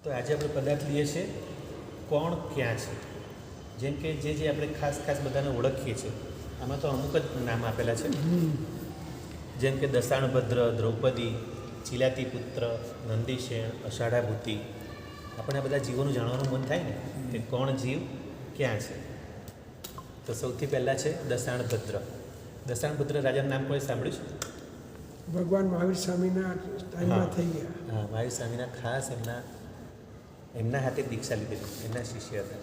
તો આજે આપણે પદાર્થ લઈએ છીએ કોણ ક્યાં છે. જેમ કે જે આપણે ખાસ ખાસ બધાને ઓળખીએ છીએ આમાં તો અમુક જ નામ આપેલા છે. જેમ કે દશાણભદ્ર, દ્રૌપદી, ચિલાતીપુત્ર, નંદીશેણ, અષાઢાભૂતિ. આપણે આ બધા જીવોનું જાણવાનું મન થાય ને કે કોણ જીવ ક્યાં છે. તો સૌથી પહેલાં છે દશાણભદ્ર. દશાણભદ્ર રાજાનું નામ કોઈ સાંભળ્યું છે? ભગવાન મહાવીર સ્વામીના ટાઈમમાં થઈ ગયા. હા, મહાવીર સ્વામીના ખાસ એમના હાથે દીક્ષા લીધેલી, એમના શિષ્ય હતા.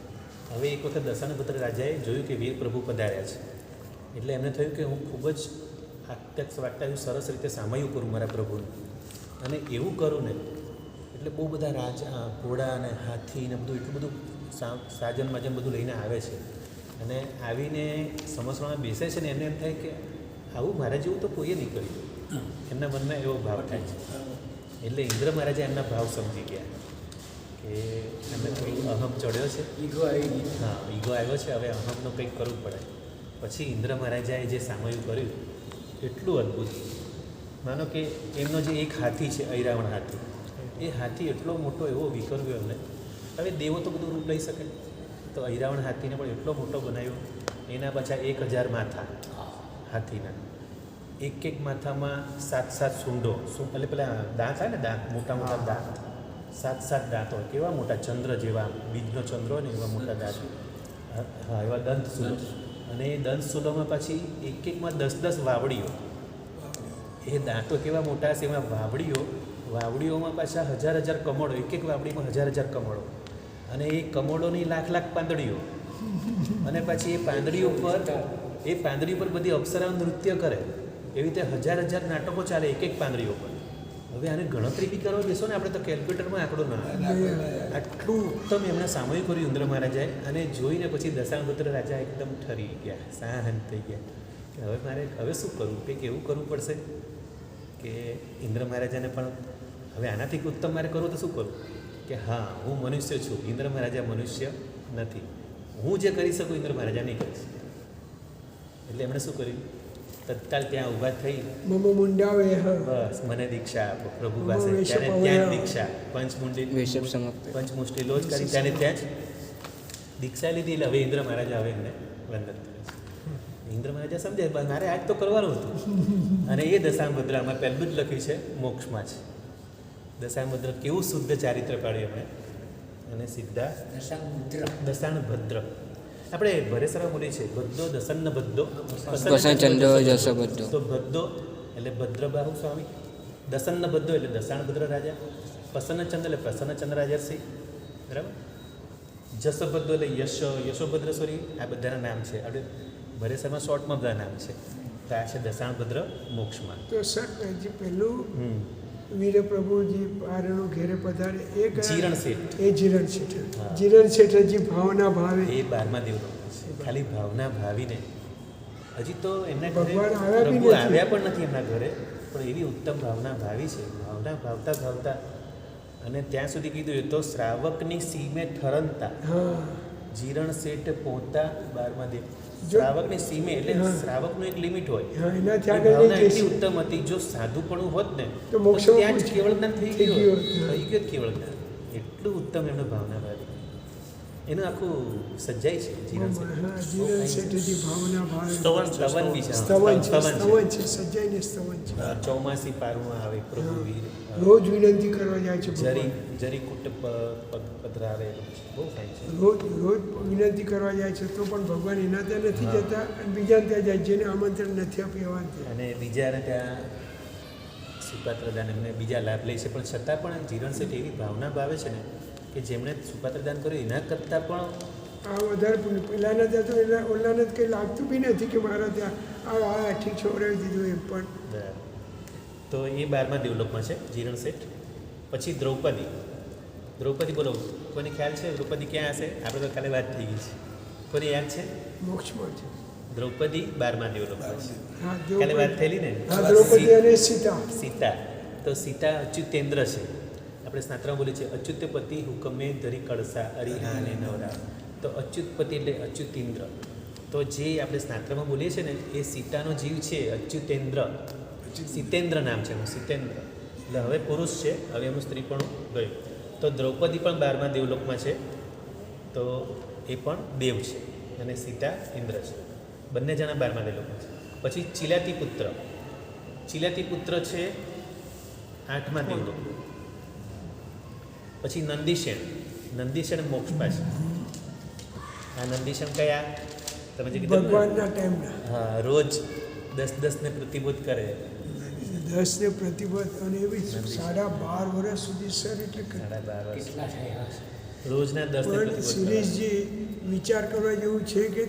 હવે એક વખત દશાણભદ્ર રાજાએ જોયું કે વીર પ્રભુ પધાર્યા છે, એટલે એમને થયું કે હું ખૂબ જ આત્યક્ષ વાર્તા સરસ રીતે સામયું કરું મારા પ્રભુનું, અને એવું કરું ને એટલે બહુ બધા રાજા ઘોડા અને હાથી ને બધું એટલું બધું સાજન માજન બધું લઈને આવે છે, અને આવીને સમસરામાં બેસે છે ને એમને એમ થાય કે આવું મારા જેવું તો કોઈએ નહીં કર્યું. એમના મનમાં એવો ભાવ થાય છે. એટલે ઇન્દ્ર મહારાજે એમના ભાવ સમજી ગયા કે એમને થોડું અહમ ચડ્યો છે, ઈગો આવી ગઈ. હા, ઈગો આવ્યો છે, હવે અહમનું કંઈક કરવું પડે. પછી ઇન્દ્ર મહારાજાએ જે સામયું કર્યું એટલું અદ્ભુત. માનો કે એમનો જે એક હાથી છે, ઐરાવણ હાથી, એ હાથી એટલો મોટો એવો વિકર્યો એમને. હવે દેવો તો બધું રૂપ લઈ શકે, તો ઐરાવણ હાથીને પણ એટલો મોટો બનાવ્યો. એના પાછા 1000 માથા હાથીના, એક માથામાં 7 સૂંઢો, એટલે પેલા દાંત આવે ને, દાંત મોટા મોટા દાંત, 7 દાંત હોય, કેવા મોટા, ચંદ્ર જેવા, બીજનો ચંદ્ર હોય ને એવા મોટા દાંત. હા, એવા દંતસૂલો. અને એ દંતસૂલોમાં પાછી એકમાં 10 વાવડીઓ. એ દાંતો કેવા મોટા હશે, એમાં વાવડીઓમાં પાછા 1000 કમળો, એક વાવડીમાં 1000 કમળો, અને એ કમળોની લાખ પાંદડીઓ. અને પછી એ પાંદડીઓ પર બધી અપ્સરાઓ નૃત્ય કરે. એવી રીતે 1000 નાટકો ચાલે એક પાંદડીઓ પર. હવે આને ગણતરી બી કરવા બેસો ને આપણે તો કેલ્ક્યુલેટરમાં આંકડો ના આવે. આટલું ઉત્તમ એમણે સામયું કર્યું ઇન્દ્ર મહારાજાએ, અને જોઈને પછી દશાણભદ્ર રાજા એકદમ ઠરી ગયા, શાંત થઈ ગયા કે હવે શું કરવું, કંઈક એવું કરવું પડશે કે ઇન્દ્ર મહારાજાને પણ હવે આનાથી ઉત્તમ મારે કરવું તો શું કરવું, કે હા હું મનુષ્ય છું, ઇન્દ્ર મહારાજા મનુષ્ય નથી, હું જે કરી શકું ઇન્દ્ર મહારાજા નહીં કરી શકે. એટલે એમણે શું કર્યું, તત્કાલ ત્યાં ઊભા થઈ, બસ મને દીક્ષા આપો પ્રભુ પાસે. ત્યારે ત્યાં દીક્ષા પંચમુષ્ટિ લોજ કરી, ત્યાં જ દીક્ષા લીધી. એટલે હવે ઇન્દ્ર મહારાજા હવે એમને વંદન કરે છે. ઇન્દ્ર મહારાજા સમજે મારે આજ તો કરવાનું હતું. અને એ દશાણભદ્રમાં પહેલું જ લખ્યું છે, મોક્ષમાં છે. દશાણભદ્ર કેવું શુદ્ધ ચારિત્ર પાડ્યું એમણે, અને સીધા દશાણભદ્ર. આપણે ભરેસરા બોલીએ છીએ ભદ્દો દસન્ન ભદ્દો ચંડો જસો ભદ્દો. તો ભદ્દો એટલે ભદ્રબાહુ સ્વામી, દસન્ન ભદ્દો એટલે દશાણભદ્ર રાજા, પ્રસન્નચંદ્ર એટલે પ્રસન્નચંદ્ર રાજર્ષિ, બરાબર. જસભદ્દો એટલે યશોભદ્ર સોરી. આ બધાના નામ છે. આપણે ભરેસરમાં શોર્ટમાં બધા નામ છે. તો આ છે દશાણભદ્ર મોક્ષમાં. તો સર જે પહેલું વીર પ્રભુજી પારણું ઘેરે પધારે એ જીરણ શેઠ. એ જીરણ શેઠ. જીરણ શેઠજી ભાવના ભાવે એ 12મા દેવનો છે. ખાલી ભાવના ભાવીને હજી તો એમના ઘરે ભગવાન પ્રભુ આવ્યા પણ નથી એમના ઘરે, પણ એવી ઉત્તમ ભાવના ભાવી છે. ભાવના ભાવતા અને ત્યાં સુધી કીધું, એ તો શ્રાવકની સીમે ઠરંતા જીરણ શેઠ પહોંચતા 12મા દેવ. શ્રાવકની સીમે એટલે શ્રાવકનું એક લિમિટ હોય. ભાવના એટલી ઉત્તમ હતી, જો સાધુપણું હોત ને તો ત્યાં જ કેવળ જ્ઞાન થઈ ગયું કેવળ જ્ઞાન. એટલું ઉત્તમ એમને ભાવના ભાવી. એનું આખું સજ્જાય છે જીરણ શેઠજી ભાવના ભાવે. સ્તવન બી છે, સ્તવન છે, સજ્જાઈને સ્તવન છે. ચોમાસી પારમાં આવે પ્રભુ વીર, રોજ વિનંતી કરવા જાય છે. જરી કુટ પધરાવે, બહુ થાય છે. રોજ વિનંતી કરવા જાય છે, તો પણ ભગવાન એના ત્યાં નથી જતા, અને બીજા ત્યાં જાય જેને આમંત્રણ નથી આપ્યા. અને બીજાને ત્યાં સુપાત્રદાન એમને બીજા લાભ લે છે, પણ છતાં પણ જીરણ શેઠ એવી ભાવના ભાવે છે ને કે જેમણે સુપાત્રદાન કર્યું એના કરતાં પણ આ વધારે પહેલાંના ત્યાં તો ઓલાને જ કંઈ લાગતું બી નથી કે મારા ત્યાં ઠીક છોડાવી દીધું એમ. પણ બરાબર. તો એ 12મા દેવલોકમાં છે જીરણ શેઠ. પછી દ્રૌપદી બોલો, કોઈને ખ્યાલ છે દ્રૌપદી ક્યાં હશે? આપણે તો કાલે વાત થઈ ગઈ છે. કોને યાદ છે? મોક્ષમાં છે દ્રૌપદી 12મા દેવલોકમાં છે. હા, કાલે વાત થયેલી ને. દ્રૌપદી અને સીતા. તો સીતા અચ્યુતેન્દ્ર છે. આપણે સ્નાત્રમાં બોલીએ છીએ અચ્યુતપતિ હુકમે ધરી કળસા અરિહા અને નવરા. તો અચ્યુતપતિ એટલે અચ્યુતેન્દ્ર. તો જે આપણે સ્નાત્રમાં બોલીએ છીએ ને એ સીતાનો જીવ છે અચ્યુતેન્દ્ર. સીતેન્દ્ર નામ છે એનું, સીતેન્દ્ર. એટલે હવે પુરુષ છે, હવે એનું સ્ત્રીપણું ગયું. તો દ્રૌપદી પણ 12મા દેવલોકમાં છે, તો એ પણ દેવ છે, અને સીતા ઇન્દ્ર છે. બંને જણા 12મા દેવલોકમાં છે. પછી ચિલાતી પુત્ર છે 8મા દેવલોક. પછી નંદીશેણ મોક્ષમાં છે. આ નંદીશેણ કયા તમે જે કીધું ભગવાનના ટાઈમના. હા, રોજ 10 ને પ્રતિબોધ કરે. 10 ને પ્રતિબદ્ધ અને એવી 12.5 વર્ષ સુધી સર, એટલે સાડા 12 વર્ષ રોજના 10 ને પણ પ્રતિબોધ કરે. સિરીઝજી વિચાર કરવા જેવું છે કે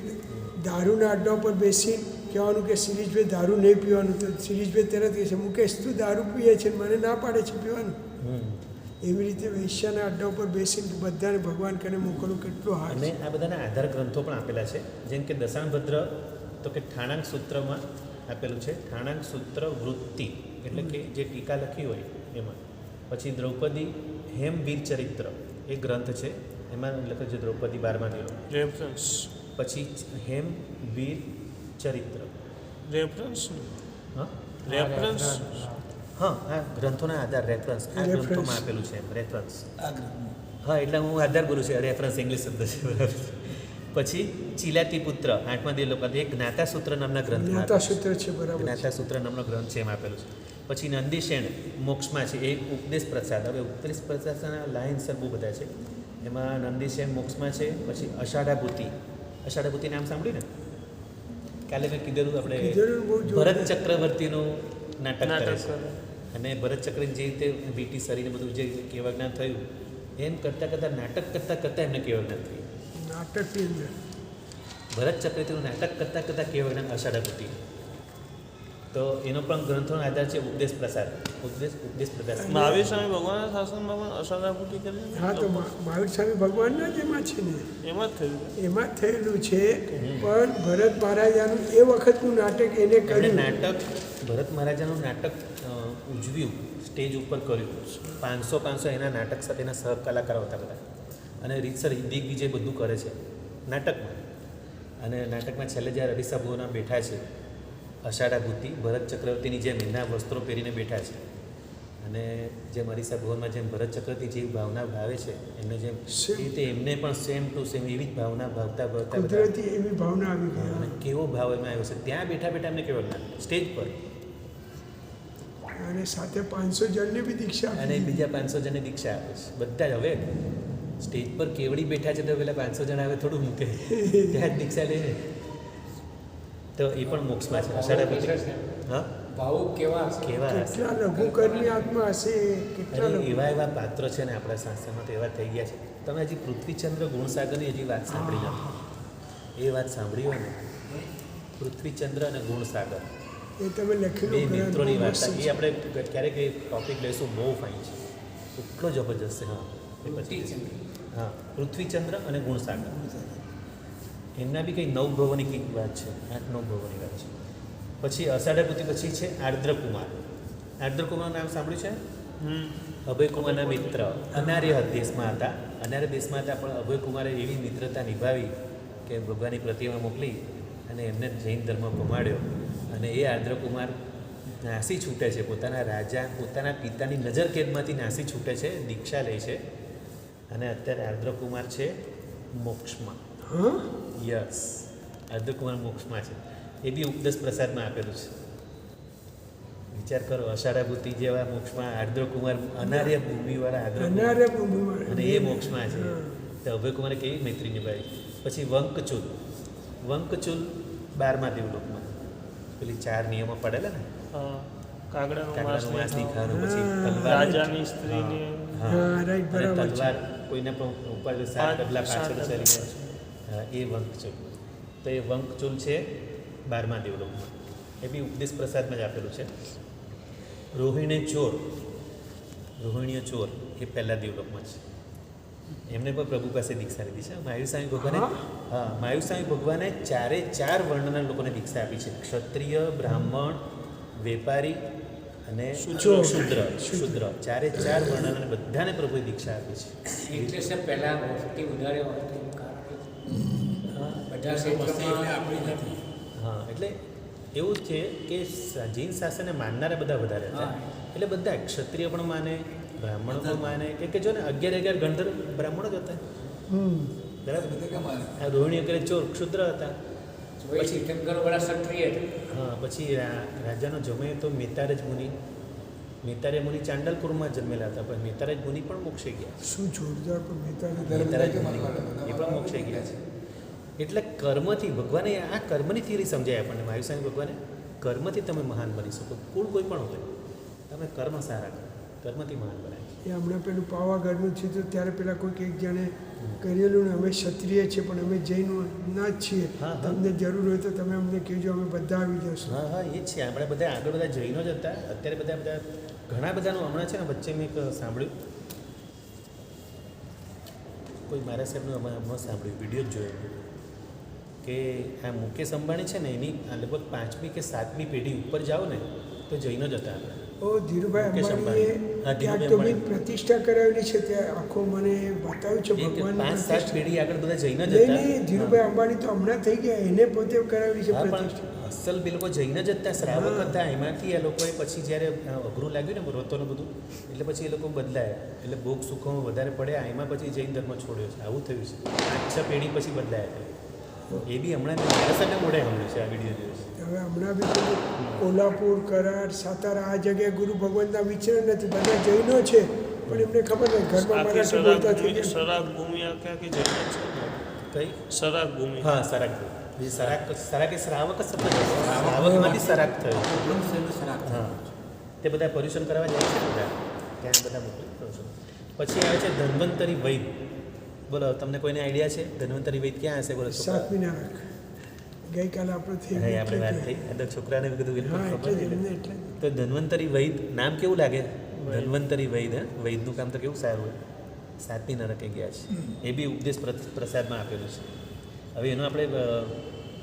દારૂના અડ્ડા પર બેસી કહેવાનું કે સિરીઝભાઈ દારૂ નહીં પીવાનું, તો સિરીઝભાઈ તરત કહે છે મુકેશ તું દારૂ પીએ છે મને ના પાડે છે પીવાનું. એવી રીતે વૈશ્યના અડ્ડા ઉપર બેસીને બધાને ભગવાન કરીને મોકલવું કેટલું હાર્ડ અને છે. આ બધાના આધાર ગ્રંથો પણ આપેલા છે, જેમ કે દશાણભદ્ર તો કે ઠાણાંક સૂત્રમાં આપેલું છે, ઠાણાંક સૂત્ર વૃત્તિ એટલે કે જે ટીકા લખી હોય એમાં. પછી દ્રૌપદી હેમવીર ચરિત્ર એ ગ્રંથ છે, એમાં લખ્યું છે દ્રૌપદી 12મા દેવલોક. રેફરન્સ પછી હેમવીર ચરિત્ર. રેફરન્સ હા રેફરન્સ હા, આ ગ્રંથોના આધાર રેફરન્સ આ Reference. ગ્રંથોમાં આપેલું છે એમ રેફરન્સ. હા, એટલે હું આધાર બોલું છું, રેફરન્સ ઇંગ્લિશ શબ્દ છે, બરાબર. પછી ચિલાતી પુત્ર 8મા દેવલોક, એ જ્ઞાતા સૂત્ર નામના ગ્રંથમાં જ્ઞાતા આપેલું છે. સૂત્ર છે, બરાબર છે. જ્ઞાતા સૂત્ર નામનો ગ્રંથ છે, એમાં આપેલું છે. પછી નંદીશેણ મોક્ષમાં છે, એ ઉપદેશ પ્રસાદ. હવે ઉપદેશ પ્રસાદના લાઈન સર બહુ બધા છે, એમાં નંદીશેણ મોક્ષમાં છે. પછી અષાઢાભૂતિ નામ સાંભળ્યું ને? કાલે મેં કીધેલું આપણે કીધેલું બહુ જોરદાર. ભરત ચક્રવર્તીનું નાટક કરે નાટક છે. કરે. અને ભરત ચક્રની જે રીતે વીટી સરીને બધું જે કેવા જ્ઞાન થયું, એમ કરતાં નાટક કરતાં એમને કેવા જ્ઞાન થયું. નાટકની અંદર ભરત ચક્રવર્તીનું નાટક કરતાં કેવા જ્ઞાન અષાઢાભૂતિ. તો એનો પણ ગ્રંથોનો આધાર છે ઉપદેશ પ્રસાદ. ઉપદેશ પ્રસાદ. મહાવીર સ્વામી ભગવાનના શાસનમાં પણ અષાઢાભૂતિ કરી. હા, તો મહાવીર સ્વામી ભગવાનના જ એમાં છે ને, એમાં જ થયું. એમાં જ થયેલું છે. પણ ભરત મહારાજાનું એ વખતનું નાટક એને એમણે કર્યું. નાટક ભરત મહારાજાનું નાટક ઉજવ્યું, સ્ટેજ ઉપર કર્યું. 500 એના નાટક સાથે એના સહકલાકારો હતા બધા, અને રીતસર દિગ્વિજય બધું કરે છે નાટકમાં. અને નાટકમાં છેલ્લે જ્યારે અરીસા ભુવનમાં બેઠા છે અષાઢાભૂતિ, ભરત ચક્રવર્તીની જેમ એના વસ્ત્રો પહેરીને બેઠા છે. અને જેમ અરીસા ભુવનમાં જેમ ભરત ચક્રવર્તી જેવી ભાવના ભાવે છે એમને જેમ, એ રીતે એમને પણ સેમ ટુ સેમ એવી જ ભાવના ભાવતા બધા. કુદરતી એવી ભાવના આવી ગઈ. અને કેવો ભાવ એમાં આવ્યો છે ત્યાં બેઠા એમને કેવો જ્ઞાન સ્ટેજ પર. અને સાથે 500 જણને બી દીક્ષા અને આપી. બીજા 500 જણને દીક્ષા આપે છે બધા જ. હવે સ્ટેજ પર કેવડી બેઠા છે તો પેલા 500 જણ આવે થોડું મૂકે, ત્યાં જ દીક્ષા લઈને. તો એ પણ મોક્ષમાં છે અષાઢાભૂતિ. હા, ભાવુક કેવા કેવા હશે. કેટલા લઘુકર્મી આત્મા હશે, કેટલા અને લઘુ. એવા પાત્રો છે ને આપણા સંસ્થામાં તો એવા થઈ ગયા છે. તમે હજી પૃથ્વીચંદ્ર ગુણસાગરની હજી વાત સાંભળી નથી. એ વાત સાંભળી હોય ને, પૃથ્વીચંદ્ર અને ગુણસાગર એ તમે બે લખેલું મિત્રોની ગ્રંથ વાર્તા. બહુ એ મસ્ત આપણે ક્યારેક એ ટોપિક લઈશું, બહુ ફાઇન છે, એટલો જબરજસ્ત છે. હા, એ પછી હા, પૃથ્વીચંદ્ર અને ગુણસાગર એમના બી કંઈ 9 ભવોની કંઈક વાત છે, 8-9 ભવોની વાત છે. પછી અષાઢાભૂતિ પછી છે આર્દ્રકુમાર. આર્દ્રકુમારનું નામ સાંભળ્યું છે? અભયકુમારના મિત્ર અનાર્ય દેશમાં હતા. અનાર્ય દેશમાં હતા, પણ અભયકુમારે એવી મિત્રતા નિભાવી કે ભગવાનની પ્રતિમા મોકલી અને એમને જૈન ધર્મ ભમાડ્યો. અને એ આર્દ્રકુમાર નાસી છૂટે છે, પોતાના રાજા, પોતાના પિતાની નજરકેદમાંથી નાસી છૂટે છે, દીક્ષા લે છે. અને અત્યારે આર્દ્રકુમાર છે મોક્ષમાં. હા, યસ, આર્દ્રકુમાર મોક્ષમાં છે. એ બી ઉપદેશ પ્રસાદમાં આપેલું છે. વિચાર કરો, અષાઢાભૂતિ જેવા મોક્ષમાં આર્દ્રકુમાર, અનાર્ય ભૂમિવાળા આર્દ્રકુમાર, અનાર્ય ભૂમિમાં. અને એ મોક્ષમાં છે. તો અભયકુમારે કેવી મૈત્રી નિભાવી. પછી વંકચુલ 12મા દેવલોકમાં. પેલી 4 નિયમો પડેલા ને, કાગડાનું કાગડાનું માંસ નહીં માંસ, ખાવાનું, પછી હા. તલવાર, રાજાની સ્ત્રીને હા, હા, રાઈટ, અને બરાબર છે. તલવાર કોઈને પણ ઉપર 7 ડગલા પાછળ સાત ચાલીને, હા, એ વંકચુલ. તો એ વંકચુલ છે 12મા દેવલોકમાં. એ બી ઉપદેશ પ્રસાદમાં જ આપેલું છે. રોહિણીય ચોર એ પહેલા દેવલોકમાં છે. એમને પણ પ્રભુ પાસે દીક્ષા લીધી છે. મહાવીર સ્વામી ભગવાને, હા, મહાવીર સ્વામી ભગવાને 4 વર્ણના લોકોને દીક્ષા આપી છે. ક્ષત્રિય, બ્રાહ્મણ, વેપારી અને શૂદ્ર. 4 વર્ણના બધાને પ્રભુએ દીક્ષા આપી છે. એટલે સર પહેલા વસ્તી વધારે હોતી બધા ક્ષેત્રમાં હા, એટલે એવું જ છે કે જૈન શાસનને માનનારા બધા વધારે હતા. એટલે બધા ક્ષત્રિય પણ માને, બ્રાહ્મણો પણ માને કે જો ને 11 ગંધર્વ બ્રાહ્મણો જ હતા. બરાબર. આ રોહિણી વગેરે ચોર ક્ષુદ્ર હતા. પછી તીર્થંકરોવાળા ક્ષત્રિય હતા. હા, પછી રાજાનો જમાઈ તો મેતારજ મુનિ. મેતારે મુનિ ચાંડલપુરમાં જન્મેલા હતા, પણ મેતારજ મુનિ પણ મોક્ષે ગયા. શું જોરદાર પણ મેતારજ મુનિ એ પણ મોક્ષે ગયા છે. એટલે કર્મથી ભગવાને આ કર્મની થિયરી સમજાય આપણને. મહાવીર ભગવાને કર્મથી તમે મહાન બની શકો. કુળ કોઈ પણ હોય, તમે કર્મ સારા કરો, કર્મથી મહાન બનાય. એ હમણાં પેલું પાવાગઢનું છે તો ત્યારે પેલા કોઈક એક જણે કહેલું ને અમે ક્ષત્રિય છીએ પણ અમે જૈન ના જ છીએ, હા. તમને જરૂર હોય તો તમે અમને કહેજો, અમે બધા આવી જશું. હા હા, એ જ છે. આપણે બધા આગળ બધા જૈનો જ હતા. અત્યારે બધા ઘણા બધાનું હમણાં છે ને વચ્ચે મેં એક સાંભળ્યું, કોઈ મારા સાહેબનું હમણાં સાંભળ્યું, વિડીયો જ જોયો કે આ મુકેશ અંબાણી છે ને એની આ લગભગ 5મી કે 7મી પેઢી ઉપર જાઓ ને તો જૈનો જ હતા આપણે. ઓ ધીરુભાઈ મુકેશ અંબાણીએ અંબાણી. હા, ક્યાંક ધીરુભાઈ તો બી અંબાણી. પ્રતિષ્ઠા કરાવેલી છે ત્યાં આખો મને બતાવ્યું છે એક ભગવાનની 5-7 પ્રતિષ્ઠા. પેઢી આગળ બધા જૈન જ નહીં હતા. નહીં, ધીરુભાઈ અંબાણી તો હમણાં થઈ ગયા, એને પોતે કરાવેલી છે હા, પ્રતિષ્ઠા. પણ અસલ બી લોકો જૈન જ હતા, શ્રાવક હતા. એમાંથી એ લોકોએ પછી જ્યારે અઘરું લાગ્યું ને વ્રતોનું બધું, એટલે પછી એ લોકો બદલાયા. એટલે ભોગ સુખોમાં વધારે પડ્યા, એમાં પછી જૈન ધર્મ છોડ્યો છે. આવું થયું છે. 5-6 પેઢી પછી બદલાયા હતા. એ બી હમણાં માણસને મોડે હમણાં છે આ વિડીયો જોયું છે. હવે હમણાં બી પેલું કોલ્હાપુર, કરાડ, સાતારા આ જગ્યાએ ગુરુ ભગવંતના વિચરણ નથી, બધા જૈનો છે પણ એમને ખબર નહીં ઘરમાં આખી મરાઠી બોલતા થઈ ગયા. સરાગ ભૂમિ આખી જૈન છે. કઈ? સરાગ ભૂમિ. હા, સરાક. એ સરાક એ શ્રાવક જ શબ્દ છે. શ્રાવકમાંથી સરાક થયો. હા, તે બધા પર્યુષણ કરવા જાય છે બધા, ત્યાં બધા મોકલી પર્યુષણ. પછી આવે છે ધન્વંતરી વૈદ. બોલો, તમને કોઈને આઈડિયા છે ધન્વંતરી વૈદ ક્યાં હશે? બોલો. સાતમી નારક ગઈકાલે આપણે થઈ હા, આપણે વાત થઈ. આ તો છોકરાને બધું બિલકુલ હા, ખબર એટલે જ નહીં. એમને એટલે જ. તો ધન્વંતરી વૈદ નામ કેવું લાગે? ધન્વંતરી વૈદ. હા, વૈદનું કામ તો કેવું સારું હોય. 7મી નરકે ગયા છે. એ બી ઉપદેશ પ્રસાદમાં આપેલું છે. હવે એનો આપણે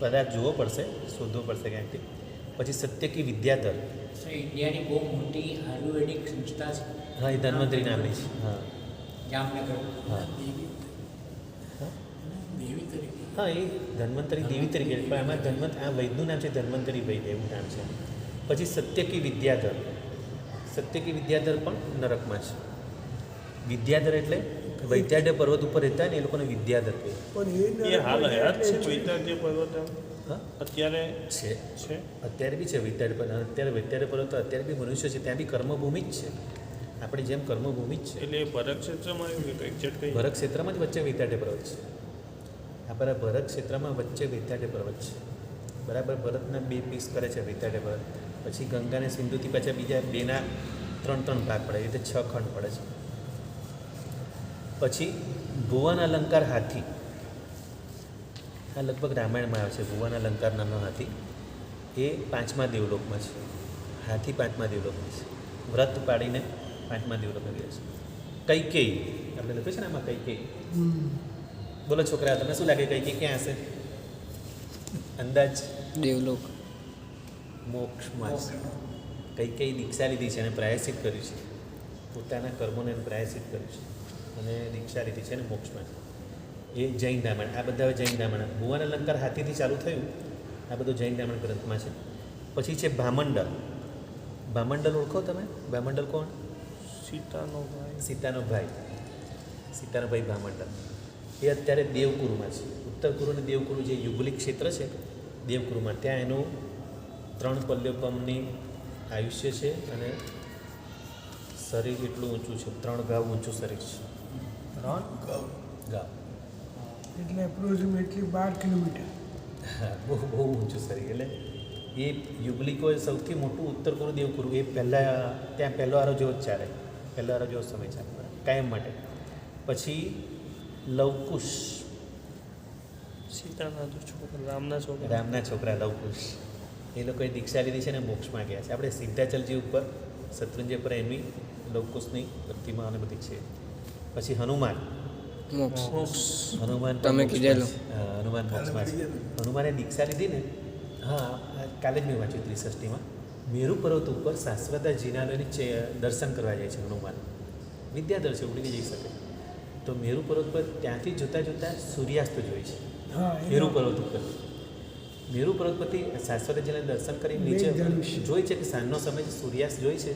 પદાર્થ જોવો પડશે, શોધવો પડશે ક્યાંકથી. પછી સત્યકી વિદ્યાધર. ઇન્ડિયાની બહુ મોટી આયુર્વેદિક સંસ્થા છે. હા, એ ધન્વંતરી નામની છે. હા જામનગર. હા દેવી તરીકે. હા, એ ધન્વંતરી દેવી તરીકે, પણ આમાં આ વૈદનું નામ છે ધન્વંતરી વૈદ, એવું નામ છે. પછી સત્યકી વિદ્યાધર. સત્યકી વિદ્યાધર પણ નરકમાં છે. વિદ્યાધર એટલે વૈદ્યાઢ્ય પર્વત ઉપર રહેતા ને એ લોકોને વિદ્યાધર કહે. પણ એ હાલ હયાત છે એટલે વૈદ્યાધ્ય પર્વત એમ? હા, અત્યારે છે. છે. અત્યારે બી છે વૈદ્યાઢ્ય પર્વત. અત્યારે વૈદ્યાઢ્ય પર્વત તો અત્યારે બી મનુષ્ય છે, ત્યાં બી કર્મભૂમિ જ છે. આપણી જેમ કર્મભૂમિ જ છે. એટલે એ ભરત ક્ષેત્રમાં આવ્યું કે એક્ઝેક્ટ કઈ? ભરત ક્ષેત્રમાં જ વચ્ચે વૈદ્યાઢ્ય પર્વત છે. આપણા ભરત ક્ષેત્રમાં વચ્ચે વૈદ્યાઢ્ય પર્વત છે. બરાબર. ભરતના 2 પીસ કરે છે વૈદ્યાઢ્ય પર્વત. પછી ગંગા અને સિંધુથી પાછા બીજા 2ના 3 ભાગ પડે, એ રીતે 6 ખંડ પડે છે. પછી ભુવન અલંકાર હાથી. આ લગભગ રામાયણમાં આવે છે. ભુવન અલંકાર નામનો હાથી એ 5મા દેવલોકમાં છે. હાથી 5મા દેવલોકમાં છે. વ્રત પાડીને 5મા દેવલોકમાં ગયા છે. કૈકેયી આપણે લખ્યું છે ને આમાં કૈકેયી. બોલો છોકરા, તમને શું લાગે કૈકેયી ક્યાં હશે? અંદાજ? દેવલોક. મોક્ષમાં છે. કૈકેયી દીક્ષા લીધી છે અને પ્રાયશ્ચિત કર્યું છે. પોતાના કર્મોને પ્રાયશ્ચિત કર્યું છે અને દીક્ષા લીધી છે અને મોક્ષમાં છે. એ જૈન રામાયણ. આ બધા જૈન રામાયણ. ભુવન અલંકાર હાથીથી ચાલુ થયું. આ બધું જૈન રામાયણ ગ્રંથમાં છે. પછી છે ભામંડળ. ભામંડળ ઓળખો તમે? ભામંડળ કોણ? સીતાનો ભાઈ. સીતાનો ભાઈ. સીતાનો ભાઈ ભામંડળ. એ અત્યારે દેવકુરુમાં છે. ઉત્તર કુરુ અને દેવકુરુ જે યુગલિક ક્ષેત્ર છે દેવકુરુમાં, ત્યાં એનું 3 પલ્યોપમની આયુષ્ય છે અને શરીર એટલું ઊંચું છે. 3 ગાવ ઊંચું શરીર છે. 3 ગાવ એટલે એપ્રોક્સિમેટલી 12 કિલોમીટર. હા, બહુ ઊંચું શરીર. એટલે એ યુગલિકોએ સૌથી મોટું ઉત્તર કુરુ દેવકુરુ. એ પહેલાં ત્યાં પહેલો આરો જેવો જ ચાલે. પહેલો આરો જેવો સમય ચાલે કાયમ માટે. પછી લવકુશ. સીતાના તો છોકરા, રામના છોકરા. રામના છોકરા લવકુશ. એ લોકોએ દીક્ષા લીધી છે અને મોક્ષમાં ગયા છે. આપણે સિદ્ધાચલજી ઉપર, શત્રુંજય પર એમની લવકુશની પ્રતિમા અને બધી છે. પછી હનુમાન. મોક્ષ. હનુમાન તમે મોક્ષમાં કીધેલું. છે. હા, હનુમાન મોક્ષમાં છે. હનુમાને દીક્ષા લીધી ને. હા, કાલે જ મેં વાંચ્યું 63માં. મેરુ પર્વત ઉપર શાશ્વતા જીનાલયની દર્શન કરવા જાય છે હનુમાન. વિદ્યાધર છે, ઉડીને જઈ શકે. તો મેરુ પર્વત પર ત્યાંથી જોતાં જોતાં સૂર્યાસ્ત જોઈ છે. હા, મેરુ પર્વત ઉપર. મેરુ પર્વત પરથી શાશ્વત જીના દર્શન કરી નીચે મેઘધનુષ. જોઈ છે કે સાંજનો સમય સૂર્યાસ્ત જોઈ છે.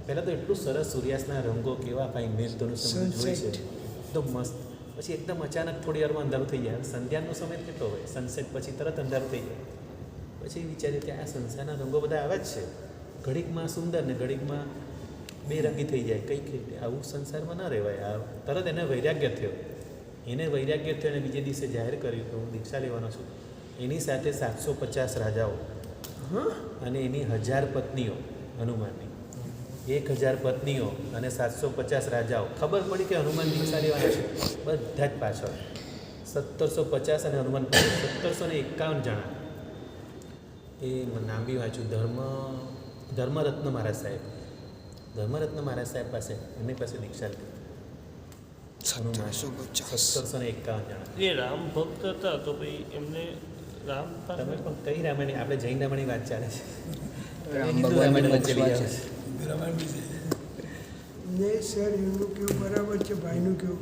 પહેલાં તો એટલું સરસ સૂર્યાસ્તના રંગો કેવા કાંઈ મેઘધનુષ્ય જોઈ છે એકદમ મસ્ત. પછી એકદમ અચાનક થોડી વારમાં અંધારું થઈ જાય. સંધ્યાનો સમય કેટલો હોય, સનસેટ પછી તરત અંધારું થઈ જાય. પછી વિચાર્યું કે આ સંસારના રંગો બધા આવા જ છે, ઘડીકમાં સુંદર ને ઘડીકમાં બેરંગી થઈ જાય. કંઈક આવું સંસારમાં ન રહેવાય. આ તરત એને વૈરાગ્ય થયો. એને વૈરાગ્ય થયો અને બીજે દિવસે જાહેર કર્યું કે હું દીક્ષા લેવાનો છું. એની સાથે 750 રાજાઓ અને એની 1000 પત્નીઓ, હનુમાનની 1000 પત્નીઓ અને 750 રાજાઓ. ખબર પડી કે હનુમાન દીક્ષા લેવાના છે, બધા જ પાછળ 1750 અને હનુમાન 1751 જણા. એ નામ બી વાંચ્યું, ધર્મરત્ન મહારાજ સાહેબ. ધર્મરત્ન મહારાજ સાહેબ પાસે, એમની પાસે દીક્ષા લીધી. 1751 જણા. એ રામ ભક્ત હતા તો ભાઈ એમને રામ પાસે તમે પણ કઈ રામાયણ, આપણે જૈન રામાયણની વાત ચાલે છે. રામ હિન્દુ ભગવાનની રામાયણ વચ્ચે લઈ મોક્ષ આવે છે. નહીં સર, એમનું કેવું બરાબર છે, ભાઈનું કેવું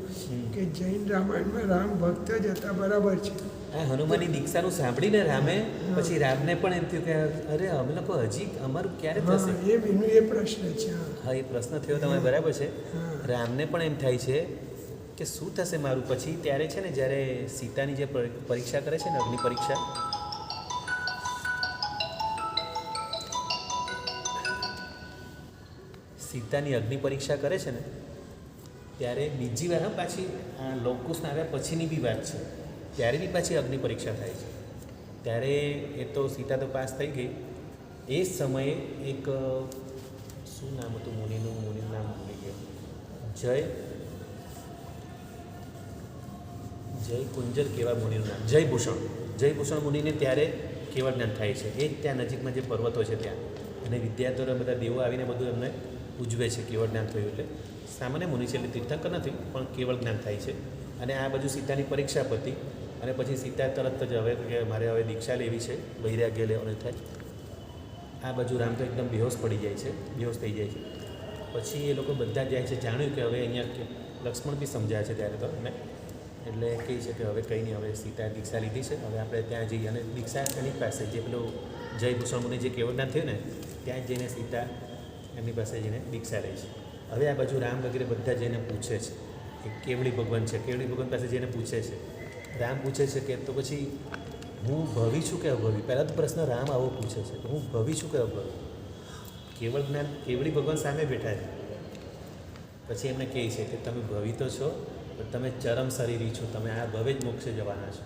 કે જૈન રામાયણમાં રામ ભક્ત જ હતા, બરાબર છે. આ હનુમાનની દીક્ષાનું સાંભળીને રામે પછી રામને પણ એમ થયું કે અરે અમે લોકો હજી અમારું ક્યારે થશે. હા, એનું એ પ્રશ્ન છે. હા, હા, એ પ્રશ્ન થયો તમારે બરાબર છે. હા. રામને પણ એમ થાય છે કે શું થશે મારું. પછી ત્યારે છે ને, જ્યારે સીતાની જે પરીક્ષા કરે છે ને, અગ્નિ પરીક્ષા, સીતાની અગ્નિ પરીક્ષા કરે છે ને, ત્યારે બીજી વાર પાછી આ લવકુશને આવ્યા પછીની બી વાત છે, ત્યારે બી પાછી અગ્નિ પરીક્ષા થાય છે. ત્યારે એ તો સીતા તો પાસ થઈ ગઈ. એ જ સમયે એક શું નામ હતું મુનિનું નામ ભૂલી ગયો, જય કુંજર કેવા મુનિનું નામ, જયભૂષણ મુનિને ત્યારે કેવળ જ્ઞાન થાય છે. એ જ ત્યાં નજીકમાં જે પર્વતો છે ત્યાં, અને વિદ્યાર્થીઓ બધા દેવો આવીને બધું એમને ઉજવે છે કેવળ જ્ઞાન થયું એટલે. સામાન્ય મુનિ છે એટલે તીર્થંકર નથી, પણ કેવળ જ્ઞાન થાય છે. અને આ બાજુ સીતાની પરીક્ષા પતી અને પછી સીતા તરત જ હવે કે મારે હવે દીક્ષા લેવી છે, વૈરાગ્ય લેવાનું થાય. આ બાજુ રામ તો એકદમ બેહોશ પડી જાય છે, બેહોશ થઈ જાય છે. પછી એ લોકો બધા જાય છે, જાણ્યું કે હવે અહીંયા લક્ષ્મણ બી સમજાય છે ત્યારે તો એમને, એટલે કહે છે કે હવે કંઈ નહીં, હવે સીતાએ દીક્ષા લીધી છે, હવે આપણે ત્યાં જઈએ. અને દીક્ષા એની પાસે જે પેલો જયભૂષણ મુનિ જે કેવળ જ્ઞાન થયું ને, ત્યાં જઈને સીતા એમની પાસે જઈને દીક્ષા લે છે. હવે આ બાજુ રામ વગેરે બધા જઈને પૂછે છે કે કેવડી ભગવાન છે, કેવડી ભગવાન પાસે જઈને પૂછે છે. રામ પૂછે છે કે તો પછી હું ભવી છું કે અભવી. પહેલાં તો પ્રશ્ન રામ આવો પૂછે છે કે હું ભવી છું કે અભવી. કેવળ જ્ઞાન કેવડી ભગવાન સામે બેઠા છે. પછી એમને કહે છે કે તમે ભવી તો છો, પણ તમે ચરમ શરીરી છો, તમે આ ભવે જ મોક્ષે જવાના છો.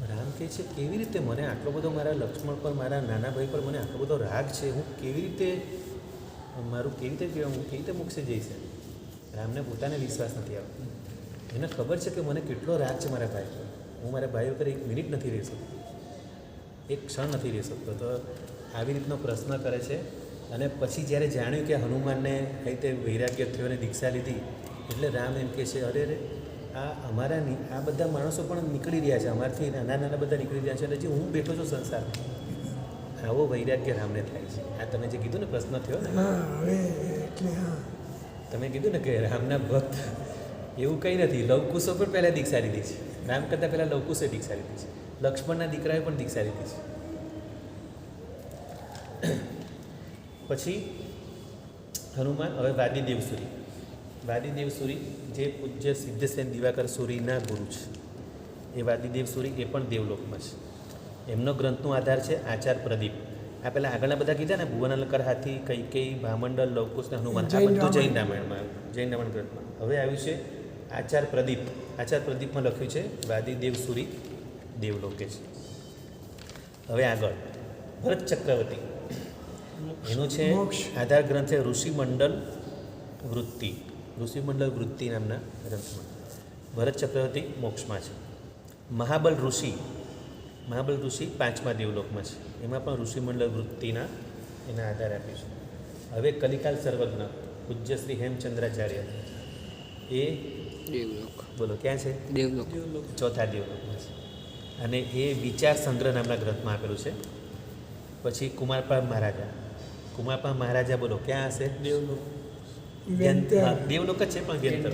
રામ કહે છે કેવી રીતે, મને આટલો બધો મારા લક્ષ્મણ પર, મારા નાના ભાઈ પર મને આટલો બધો રાગ છે, હું કેવી રીતે મારું કેવી રીતે કહેવાય, હું કેવી રીતે મોક્ષે જઈશ. રામને પોતાને વિશ્વાસ નથી આવતો. એને ખબર છે કે મને કેટલો રાગ છે મારા ભાઈ પર, હું મારા ભાઈ વગર એક મિનિટ નથી રહી શકતો, એક ક્ષણ નથી રહી શકતો. તો આવી રીતનો પ્રશ્ન કરે છે. અને પછી જ્યારે જાણ્યું કે હનુમાનને કઈ રીતે વૈરાગ્ય થયો અને દીક્ષા લીધી, એટલે રામ એમ કહે છે અરે આ અમારા આ બધા માણસો પણ નીકળી રહ્યા છે, અમારાથી નાના બધા નીકળી રહ્યા છે, એટલે જે હું બેઠો છું સંસારમાં. આવો વૈરાગ્ય રામને થાય છે. આ તમે જે કીધું ને પ્રશ્ન થયો ને, હા, હવે એટલે હા, તમે કીધું ને કે રામના ભક્ત એવું કંઈ નથી. લવકુશો પણ પહેલાં દીક્ષા લીધી છે. રામ કરતાં પહેલાં લવકુશે દીક્ષા લીધી છે. લક્ષ્મણના દીકરાએ પણ દીક્ષા લીધી છે. પછી હનુમાન, હવે વાદીદેવ સુરી જે પૂજ્ય સિદ્ધસેન દિવાકર સુરીના ગુરુ છે, એ વાદીદેવ સુરી એ પણ દેવલોકમાં છે. એમનો ગ્રંથનો આધાર છે આચાર પ્રદીપ. આ પહેલાં આગળના બધા કીધા ને, ભુવન અલંકાર, હાથી, કૈકેયી, ભામંડળ, લવકુશ ને હનુમાન, આ બધું જૈન રામાયણમાં, જૈન રામાયણ ગ્રંથમાં. હવે આવ્યું છે આચાર પ્રદીપ. આચાર પ્રદીપમાં લખ્યું છે વાદીદેવ સુરી દેવલોકે છે. હવે આગળ ભરત ચક્રવર્તી, એનું છે આધાર ગ્રંથ છે ઋષિમંડળ વૃત્તિ નામના ગ્રંથમાં. ભરત ચક્રવર્તી મોક્ષમાં છે. મહાબલ ઋષિ 5મા દેવલોકમાં છે. એમાં પણ ઋષિમંડળ વૃત્તિના એના આધાર આપ્યું છે. હવે કલિકાલ સર્વજ્ઞ પૂજ્ય શ્રી હેમચંદ્રાચાર્ય, એ દેવલોક. બોલો ક્યાં છે? દેવલોક. 4થા દેવલોકમાં છે. અને એ વિચાર સંગ્રહ નામના ગ્રંથમાં આપેલું છે. પછી કુમારપાળ મહારાજા બોલો ક્યાં હશે? દેવલોક. હા, દેવલોક જ છે, પણ વ્યંતર.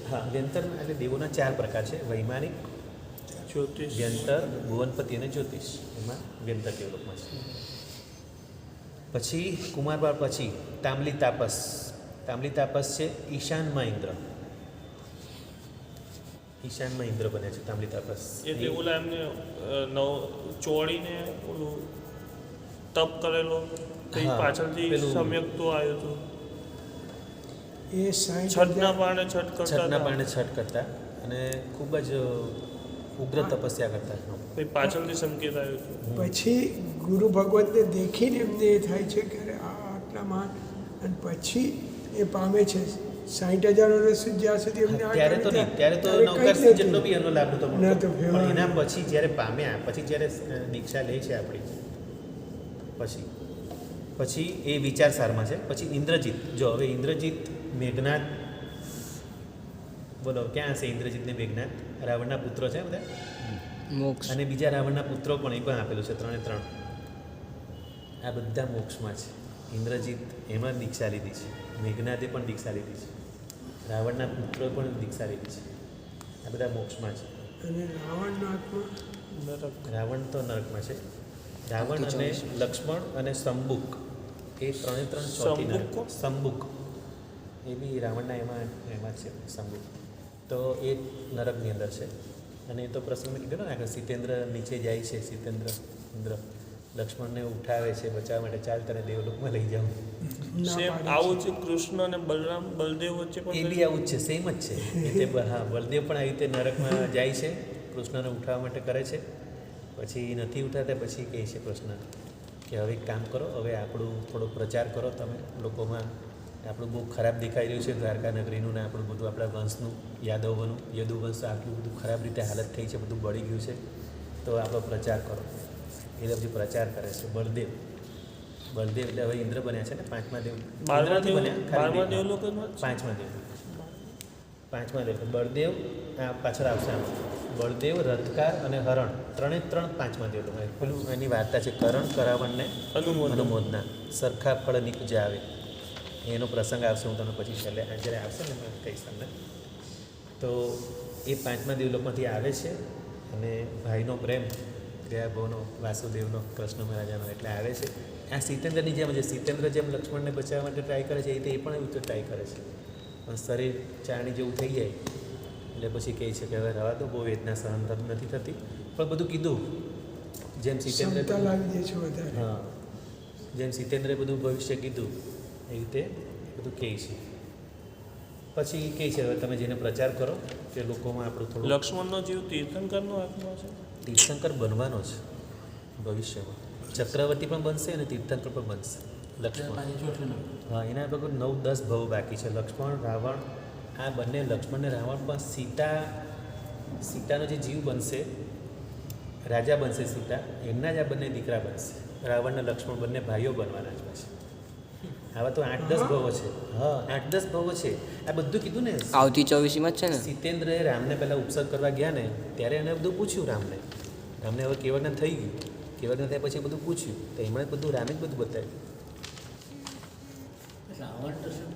હા, વ્યંતર એટલે દેવોના 4 પ્રકાર છે: વૈમાનિક, વ્યંતર, ભુવનપતિ અને જ્યોતિષ. એમાં વ્યંતર દેવલોકમાં છે. પછી કુમારપાળ પછી તાંબલી તાપસ. તાંબલી તાપસ છે ઈશાનમાં ઇન્દ્ર. ઈશાનમાં ઇન્દ્ર બને છે તાંબલી તાપસ. એટલે ઓલા એમને ચોળીને ઓલું તપ કરેલો કંઈ હા, પાછળથી પેલું સમ્યક તો આવ્યું હતું એ 60,000 છઠના પારણે છઠ કરતા છઠના હતા. પારણે છઠ કરતા અને ખૂબ જ ઉગ્ર તપસ્યા કરતા. કંઈ પાછળથી સંકેત આવ્યો હતો. પછી ગુરુ ભગવતને દેખીને એમને એ થાય છે કે અરે આ આટલા મહાન, અને પછી એ પામે છે 60,000 વર્ષ સુધી જ્યાં સુધી એમને આ ત્યારે તો નહીં, ત્યારે તો ત્યારે કંઈ જ નવકારસિંહ નથી. જેટલો બી એનો લાભ નહોતો નહોતો મળતો. મળતો. પણ એના પછી જ્યારે પામ્યા, પછી જ્યારે દીક્ષા લે છે આપણી, પછી એ વિચારસારમાં છે. પછી ઇન્દ્રજીત. જો હવે ઇન્દ્રજીત મેઘનાથ, બોલો ક્યાં હશે ઇન્દ્રજીત ને મેઘનાથ? રાવણના પુત્રો છે બધા, મોક્ષ. અને બીજા રાવણના પુત્રો પણ એ પણ આપેલું છે 3 આ બધા મોક્ષમાં છે. ઇન્દ્રજીત એમાં દીક્ષા લીધી છે, મેઘનાથે પણ દીક્ષા લીધી છે, રાવણના પુત્રોએ પણ દીક્ષા લીધી છે. આ બધા મોક્ષમાં છે. અને રાવણનો આત્મા નરક. રાવણ તો નરકમાં છે. રાવણ અને લક્ષ્મણ અને શંબુક એ 3 ચોથી નરક. શંબુક? શંબુક એ બી રાવણના એમાં જ છે શંબુક. તો એ નરકની અંદર છે. અને એ તો પ્રસંગ મેં કીધો ને કે સિતેન્દ્ર નીચે જાય છે. ઇન્દ્ર લક્ષ્મણને ઉઠાવે છે બચાવવા માટે, ચાલ તને દેવલોકમાં લઈ જાઉં. ના સેમ પાડે આવું છે કૃષ્ણ અને બલદેવ વચ્ચે એ પણ બી આવું જ છે, સેમ જ છે. એ તે હા, બલદેવ પણ આવી રીતે નરકમાં જાય છે, કૃષ્ણને ઉઠાવવા માટે કરે છે. પછી નથી ઉઠાતા, પછી કહે છે કૃષ્ણ કે હવે એક કામ કરો, હવે આપણું થોડો પ્રચાર કરો તમે લોકોમાં. આપણું બહુ ખરાબ દેખાઈ રહ્યું છે દ્વારકા નગરીનું ને આપણું બધું આપણા વંશનું, યદુવંશ આટલું બધું ખરાબ રીતે હાલત થઈ છે, બધું બળી ગયું છે, તો આપણો પ્રચાર કરો. એ પછી પ્રચાર કરે છે બળદેવ. એટલે હવે ઇન્દ્ર બન્યા છે ને 5મા દેવ. બારમા ઇન્દ્ર નથી દેવ બન્યા, ખાલી બારમા દેવ. દેવલોકમાં જ? 5મા દેવ. બળદેવ આ પાછળ આવશે આમ. બળદેવ, રથકાર અને હરણ, 3 5મા દેવ. પેલું એની વાર્તા છે કરણ, કરાવણ ને અનુમોદના. સરખા ફળ નીપજે આવે, એનો પ્રસંગ આવશે. હું તમને પછી છેલ્લે જ્યારે આવશે ને હું કહીશ તમને. તો એ 5મા દેવલોકમાંથી આવે છે અને ભાઈનો પ્રેમ, ગયા ભવનો, વાસુદેવનો, કૃષ્ણ મહારાજાનો, એટલે આવે છે. આ સિતેન્દ્રની જેમ છે. સિતેન્દ્ર જેમ લક્ષ્મણને બચાવવા માટે ટ્રાય કરે છે, એ પણ એવું તો ટ્રાય કરે છે, પણ શરીર ચારણી જેવું થઈ જાય એટલે પછી કહે છે કે હવે રવા દો, બહુ વેદના સહન નથી થતી. પણ બધું કીધું જેમ સિતેન્દ્ર, ક્ષમતા લાવી દે છે વધારે. હા, જેમ સિતેન્દ્રે બધું ભવિષ્ય કીધું એ રીતે બધું કહે છે. પછી કહે છે હવે તમે જેને પ્રચાર કરો કે લોકોમાં આપણું થોડું. લક્ષ્મણનો જીવ તીર્થંકરનો આત્મા છે. તીર્થંકર બનવાનો છે ભવિષ્યમાં. ચક્રવર્તી પણ બનશે અને તીર્થંકર પણ બનશે લક્ષ્મણ. હા, એના લગભગ 9-10 ભવ બાકી છે. લક્ષ્મણ, રાવણ, આ બંને, લક્ષ્મણ ને રાવણ પણ સીતાનો જે જીવ બનશે, રાજા બનશે સીતા, એમના જ આ બંને દીકરા બનશે. રાવણ ને લક્ષ્મણ બંને ભાઈઓ બનવાના જ છે. આવા તો 8-10 ભવો છે. હા, 8-10 ભવો છે. આ બધું કીધું ને. આવતી 24માં જ છે ને. સિતેન્દ્રએ રામને પહેલાં ઉપસર્ગ કરવા ગયા ને ત્યારે એને બધું પૂછ્યું રામને હવે કેવળના થઈ ગયું. કેવળના થયા પછી બધું પૂછ્યું તો એમણે બધું રામે જ બધું બતાવ્યું. રાવણ તો શું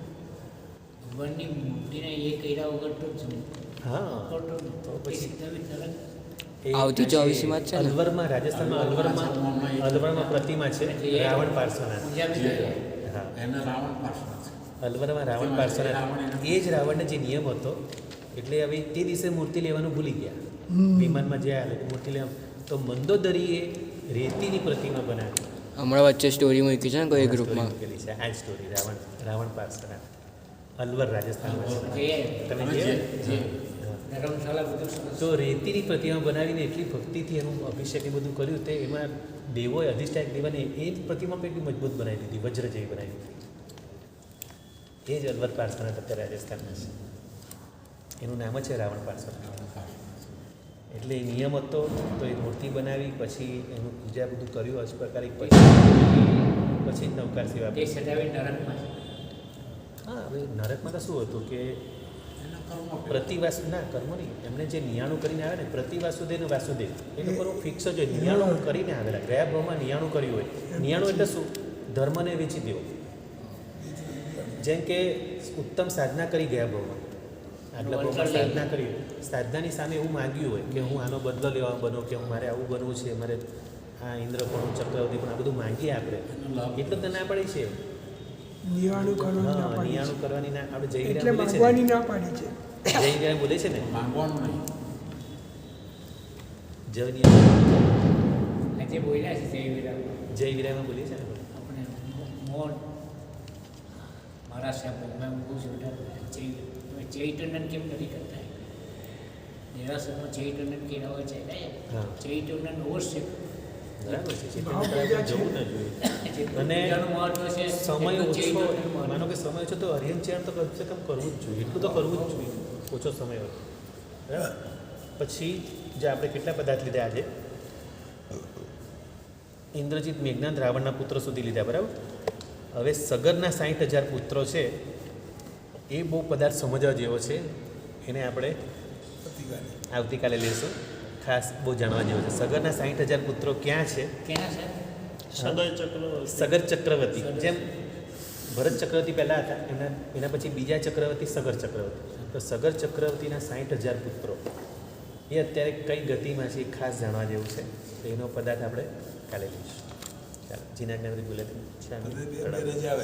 ભગવાનની મૂર્તિને એ કર્યા વગર તો જ નહીં. હા, ખોટો તો પછી પછી સીધા બી તરત એ આવતી આ 24માં જ છે ને? અલવરમાં, રાજસ્થાનમાં અલવરમાં પ્રતિમા છે રાવણ પાર્શ્વનાથ. પૂજા બી કરે. હા, એના રાવણ પાસે અલવરમાં રાવણ પાર્શ્વનાથ. એ જ રાવણને જે નિયમ હતો એટલે હવે તે દિવસે મૂર્તિ લેવાનું ભૂલી ગયા. વિમાનમાં જે આવે મૂર્તિ લેવા, તો મંદોદરીએ રેતીની પ્રતિમા બનાવી. હમણાં વચ્ચે સ્ટોરી મૂકી છે ને કોઈ ગ્રુપમાં. મૂકેલી છે આ જ સ્ટોરી. રાવણ પાર્શ્વનાથ અલવર રાજસ્થાનમાં છે. જઈએ. તમે જે જે ધર્મશાળા બધું સરસ. તો રેતીની પ્રતિમા બનાવીને એટલી ભક્તિથી એનું અભિષેક એ બધું કર્યું તે એમાં દેવોએ અધિષ્ઠાયક દેવાને એ જ પ્રતિમા પણ એટલી મજબૂત બનાવી દીધી, વજ્ર જેવી બનાવી દીધી. એ જ અલવર પાર્શ્વનાથ અત્યારે રાજસ્થાનમાં છે. એનું નામ જ છે રાવણ પાર્શ્વનાથ. એટલે એ નિયમ હતો તો એ મૂર્તિ બનાવી, પછી એનું પૂજા બધું કર્યું અષ્ટપ્રકારિક, પછી નવકાર સેવા. તે સદાવી નરકમાં છે. હા, હવે નરકમાં તો શું હતું કે એના કર્મો પ્રતિવાસુ ના કર્મો નહીં, એમને જે નિયાણું કરીને આવે ને પ્રતિવાસુદેવ ને વાસુદેવ, એ લોકોનું ફિક્સ જ હોય. નિયાણું કરીને આવેલા, ગયા ભાવમાં નિયાણું કર્યું હોય. નિયાણું એટલે શું? ધર્મને વેચી દેવો. જેમ કે ઉત્તમ સાધના કરી ગયા ભાવમાં, આગલા ભાવમાં સાધના કરી, સાધનાની સામે એવું માગ્યું હોય કે હું આનો બદલો લેવા બનો, કે હું મારે આવું બનવું છે, મારે આ ઇન્દ્રપણું ચક્રવર્તી પણ આ બધું માંગીએ આપણે એનો લાભ એટલું તો ના પડી છે નિવાણું કરવાનું ના હા પાડી નિયાણું કરવાની ના આપણે જય છે એટલે વિરામ બોલે છે માંગવાની ના પાડી છે ને જય વિરામ બોલે છે ને માંગવાનું નહીં. જય નિયામ આજે બોલ્યા છે જય વિરામ જય વિરામ બોલે છે ને આપણે. આપણે મોર મારા સાહેબ મેં બહુ જોરદાર જય ટંડન કેમ નથી કરતા નિરાશરમાં જય ટંડન કેળા હોય છે હા. જય ટંડન અવશ્ય બરાબર છે ચેતન ભાવ તરફ પૂજા છે. જવું ના જોઈએ અને પૂજાનું મહત્વ છે સમય એટલું જય ઓછો ટંડનનું મહત્વ. માનો કે સમય ઓછો તો હરિયન ચેર તો કમસે કમ કરવું જ જોઈએ એટલું તો કરવું જ જોઈએ ઓછો સમય હોય બરાબર પછી જે આપણે કેટલા પદાર્થ લીધા આજે ઇન્દ્રજીત મેઘનાથ રાવણના પુત્ર સુધી લીધા બરાબર હવે સગરના 60,000 પુત્રો છે એ બહુ પદાર્થ સમજવા જેવો છે એને આપણે આવતીકાલે લઈશું ખાસ બહુ જાણવા જેવો છે સગરના 60,000 પુત્રો ક્યાં છે ક્યાં છે સદય ચક્રવર્તી સગર ચક્રવર્તી જેમ ભરત ચક્રવર્તી પહેલાં હતા એના પછી બીજા ચક્રવર્તી સગર ચક્રવર્તી તો સગર ચક્રવર્તીના 60,000 પુત્રો એ અત્યારે કઈ ગતિમાં છે એ ખાસ જાણવા જેવું છે તો એનો પદાર્થ આપણે કાલે લઈશું ચાલો જીનાજ્ઞા બધી બોલે રજા આવે